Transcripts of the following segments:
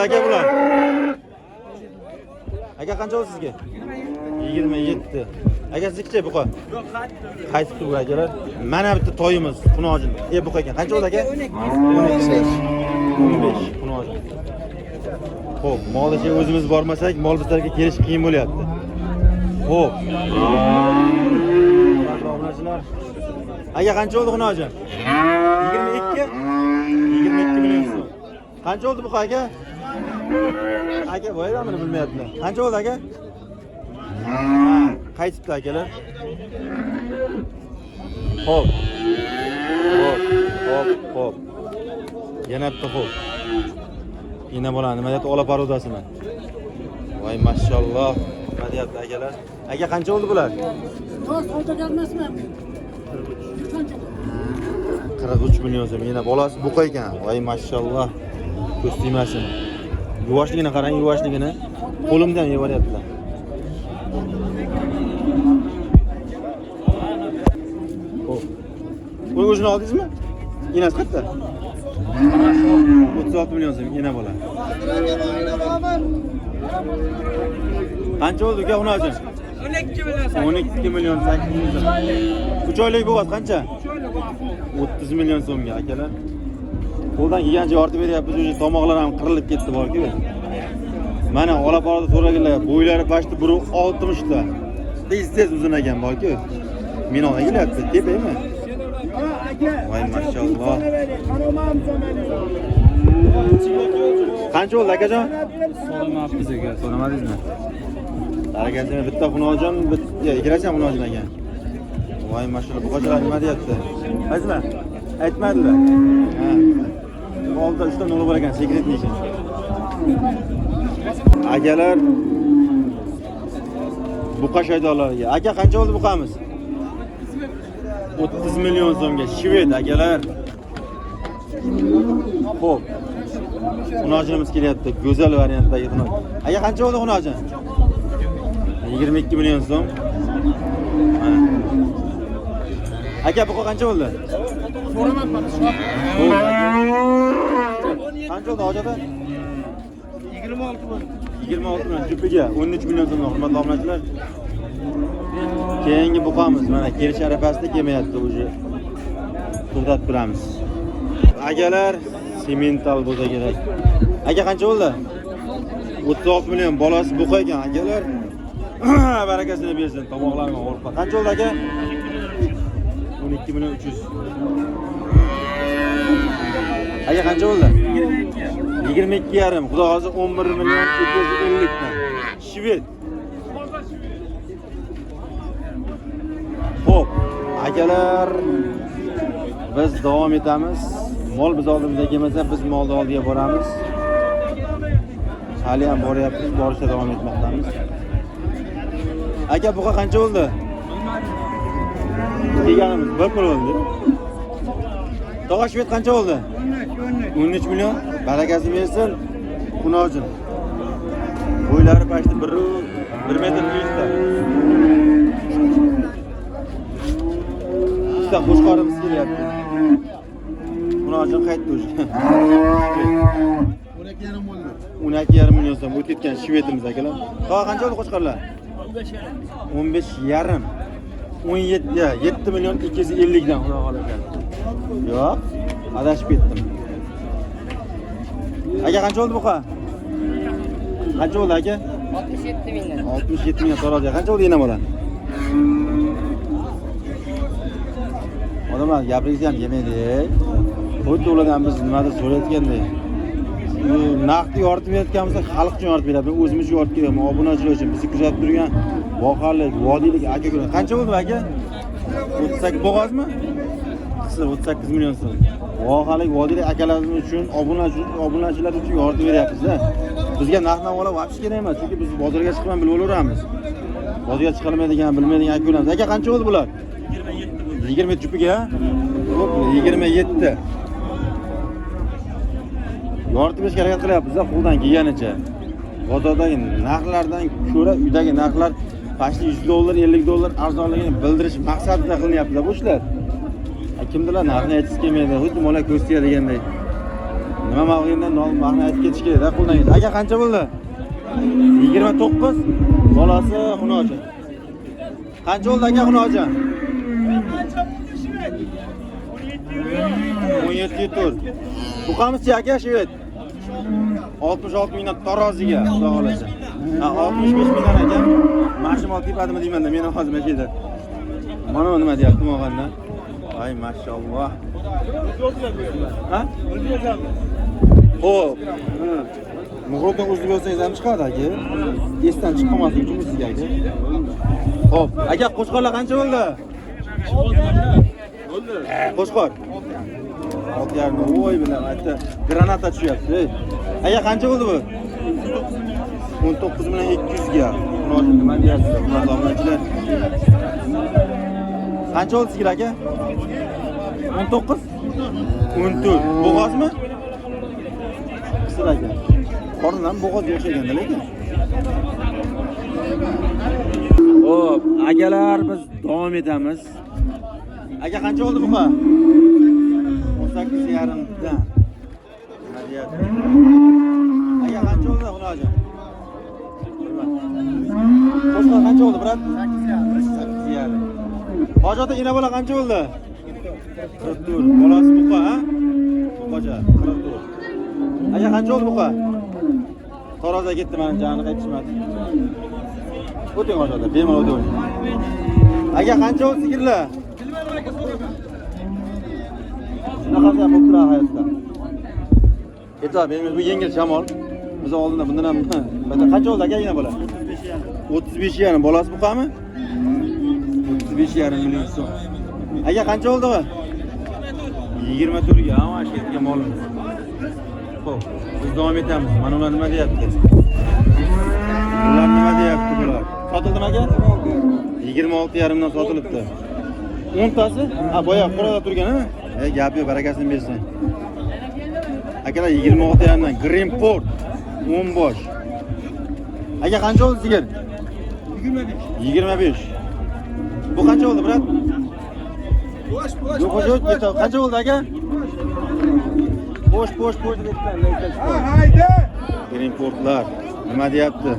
Aka bular. Aka qancha bo'ldi sizga? 27. Aka sizga buqa? Yo'q, qaytib turib akalar. Mana bitta toyimiz Xunojin. Buqa ekan. Qancha bo'ldi aka? 15. Xunojin. Xo'p, molga o'zimiz bormasak, mol bizlarga kelish qiyin bo'lyapti. Xo'p. Aka qancha bo'ldi Xunojin? 22. 22 million so'm. Qancha oldu bu aka? Aka boyamini bilmayaptilar. Qancha oldu aka? Qaytibdi akalar. Xo'p. Xo'p. Yana bitta xo'p. Yana bo'ladi. Nima deyapti? Ola parodasini. Voy mashalloh. Nima deyapti akalar? Aka qancha oldu bular? To'rt savdogar emasmi? 43 million so'm. Yana bolasi buqa ekan. Voy mashalloh. Ko'z tegmasin. Yuvashligini qarang, yuvashligini. Qo'limdan yevaryaptilar. Xo'p. Qo'y o'zini oldingizmi? Inasi qayerda? 36 million so'm ina bola. Qancha oldi uka Xunojin? 12 million 800 so'm. 3 oylik bo'g'az qancha? 30 million so'mga akalar. Qo'ldan kelgancha yoritib beryapmiz, o'sha tomoqlar ham qirilib ketdi borku. Mana olaparda so'raganlar, bo'ylari pashti 1.60 ta. Tez uzun ekan borku. Minodan kelyapti, tepaymi? Voy mashalloh. Qancha bo'ldi akajon? so'ramayapmiz aka. So'ramadingizmi? Harakatini bitta Xunojin, bitta ikkilasi Xunojin ekan. Voy mashalloh, bu qochalar nima deyapti? Aytma. Aytmadilar. Ha. Oldi 3 ta nol bor ekan, sekretni ishim. Akalar buqa shaydonlariga. Aka qancha oldi buqamiz? 30 million so'mga Shved akalar. Xo'p. Xunojinimiz kelyapti, go'zal variantdagi Xunojin. Aka qancha oldi Xunojin? 22 million so'm. Mana. Aka buqa qancha bo'ldi? So'ramayapman. Qancha oldi hojada? 26 bo'ldi. 26 million jupiga 13 million so'm hurmatli obunachilar. Keyingi buqamiz mana kelish arafasida kelmayapti o'zi. To'xtatib turamiz. Akalar semental bo'lsa kerak. Aka qancha bo'ldi? 36 million bolasi buqa ekan akalar. Barakasini bersin, tomoqlarga o'rib. Qancha bo'ldi aka? 12 million 300. Aka qancha bo'ldi? 22,5. Xudo xohlasa 11 million 250 dan. Shved. Xo'p, akalar biz davom etamiz. Mol biz oldimizda kelmasa, biz molni oldiga boramiz. Hali ham boryapmiz, borishda davom etmoqdamiz. Aka buqa qancha bo'ldi? Kelganimiz 1 pul bo'ldi. Tog'a Shved qancha bo'ldi? 13 million. Barakasi bersin. Xunojin. Bo'ylari pashti 1 metr 100 ta. Ikkita qo'shqorimiz kelyapti. Xunojin qaytdi o'zi. 12,5 bo'ldi. 12,5 million so'm o'tib ketgan Shvedimiz akalar. Tog'a qancha bo'ldi qo'shqorlar? 15,5. 7 million 250 dan xudo xolasa. Yo'q, adashib ketdim. Aka qancha bo'ldi buqa? Qancha bo'ldi aka? 67 million. 67 million so'radi. Qancha bo'ldi yana bola? Odamlar gapingizni ham yemaydi. Xuddi ulardan biz nimadir so'rayotgandek. Naqdni yoritib berayotganmiz, xalq uchun yoritib beryapmiz. O'zimiz yoritib beryapmiz, obunachilar uchun, bizni kuzatib turgan voqalik, vodiylik aka ko'radi. Qancha bo'ldi aka? 38 bo'g'ozmi? 38 million so'm. Voqalik vodiylik akalarimiz uchun, obunachilar uchun yoritib beryapmiz-da. Bizga narx-navolar vaqti kerak emas, chunki biz bozorga chiqib ham bilib olaveramiz. Bozorga chiqilmaydigan, bilmaydigan akalarimiz. Aka qancha bo'ldi bular? 27 jupiga. Xo'p, 27. Yoritib berishga harakat qilyapmiz-da, qo'ldan kelganicha. Bozordagi narxlardan ko'ra uydagi narxlar pashti $100, $50 arzonligini bildirish maqsadida qilinyapti bu ishlar. Kimdirlar narxni aytib kelmaydi, xuddi mola ko'z tegadiganday. Nima mavqeyidan maqni aytib ketish kerak-da, qo'ldan keldi. Aka qancha bo'ldi? 29. Bolasi Xunojon. Qancha bo'ldi aka Xunojon? 17 tur. Buqamiz-chi aka Shvet? 66 mingdan taroziga, xudo xolasa. Ha, 65 mingdan ekan. Mashimol tepadimi deyman-da, men hozir mana yerda. Mana nima deyaptim og'anda? Ay maşallah. Ha? Xo'p. Muhrodan o'zib olsangiz ham chiqadi aka. Esdan chiqmasligi uchun sizga aka. Xo'p, aka qo'shqorlar qancha bo'ldi? Qo'shqor. 6,5 voy bilan aytdi. Granata tushyapti. Aka qancha bo'ldi bu? 19 bilan 200 ga. Nima deyapsiz? Obunachilar. Qancha bo'ldi sizga aka? 19? 14. Bo'g'ozmi? Qisir aka. Qornidan bo'g'ozga o'xshaganda lekin. Xo'p, akalar biz davom etamiz. Aka qancha bo'ldi buqa? 18,5 dan. Nima deyapti? Aka qancha bo'ldi Xunojon? Qo'shqor qancha bo'ldi, brat? 8,5. Hoji ota ina bola qancha bo'ldi? 44. Bolasi buqa, ha? Buqacha 44. Aka qancha bo'ldi buqa? Taroziga ketdi, mana jani qaytishmadi. O'ting hoji ota, bemalol o'ting. Aka qancha bo'ldi sigirlar? Shunaqasi ham bo'lib turadi hayotda. Aytib, bu yengil shamol. Biz oldinda bundan ham qancha bo'ldi aka ina bola? 35 yarim. Bolasi buqami? 35,5 million so'm. Aka qancha bo'ldi bu? 24 ga, ha, mana ketgan molimiz. Xo'p, biz davom etamiz. Mana ular nima deyapti? Ular nima deyapti bular? Sotildimi aka? 26,5 dan sotilibdi. 10 tasi? Ha, boya qurada turgan-a? Gap yo'q, barakasini bersin. Akalar 26,5 dan Green Port 10 bosh. Aka qancha bo'ldi sigir? 25. 25. Bu qancha bo'ldi, brat? Bosh. Yo'q, qancha bo'ldi aka? Bosh debdilar. Ha, hayda. Green Portlar nima deyapti?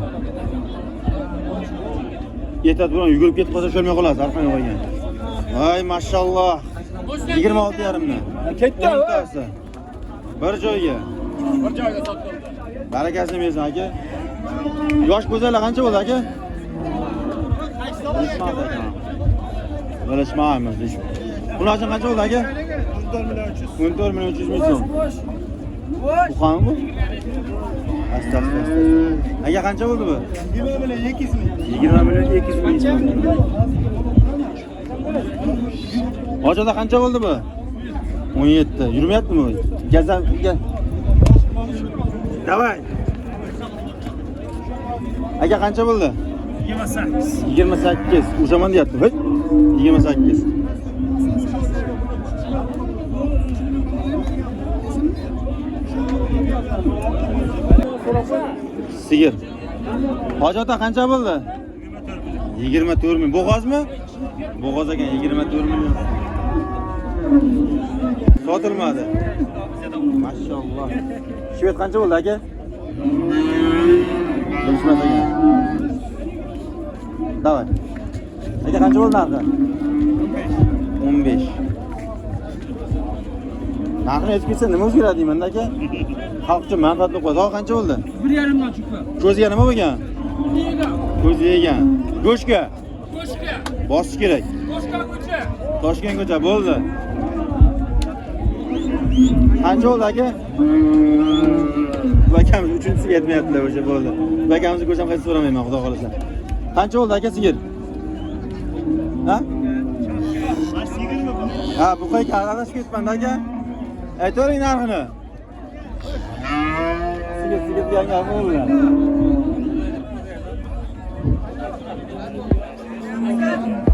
Yetat bilan yugurib ketib qolsa sho'lmay qolasiz, arqanga qo'ygan. Voy, mashalloh. 26,5 dan. Ketdi. Bir joyga sotdim. Barakasini bersin aka. Yosh go'zallar qancha bo'ldi aka? Bilishmaymiz. Bular uchun qancha bo'ldi aka? 14 million 300 ming so'm. Bu qani bu? Astag'firullah. Aka qancha bo'ldi bu? 20 million 200 ming. 20 million 200 ming so'm. Hojada qancha bo'ldi bu? 17. Yurmayaptimi bu? Gazam. Davay. Aka qancha bo'ldi? 28. 28. O'shaman deyapti. Voy. 28. Sigir. Hoji ota qancha bo'ldi? 24 ming. Bo'g'ozmi? Bo'g'oz ekan 24 million. Sotilmadi. Mashalloh. Shvet qancha bo'ldi aka? Bilishmas ekan. Davay. Aka qancha bo'ldi narxi? 15. Narxini aytib ketsa nima o'zgaradi deyman aka? Xalq uchun manfaatli qo'yadi. Hozir qancha bo'ldi? 1,5 dan chiqdi. Ko'ziga nima bo'lgan? Ko'zi yegan. Go'shga. Bosish kerak. Toshkent ko'cha bo'ldi. Qancha bo'ldi aka? Bakamiz 3-chisiga yetmayaptilar o'sha bo'ldi. Bakamizni ko'rsam qaytib so'ramayman, xudo xolasa. Qancha bo'ldi aka sigir? Ha? Ha, bu qayga aralashib ketmanda aka? Aytavering narxini. Sigir degan bo'ldi.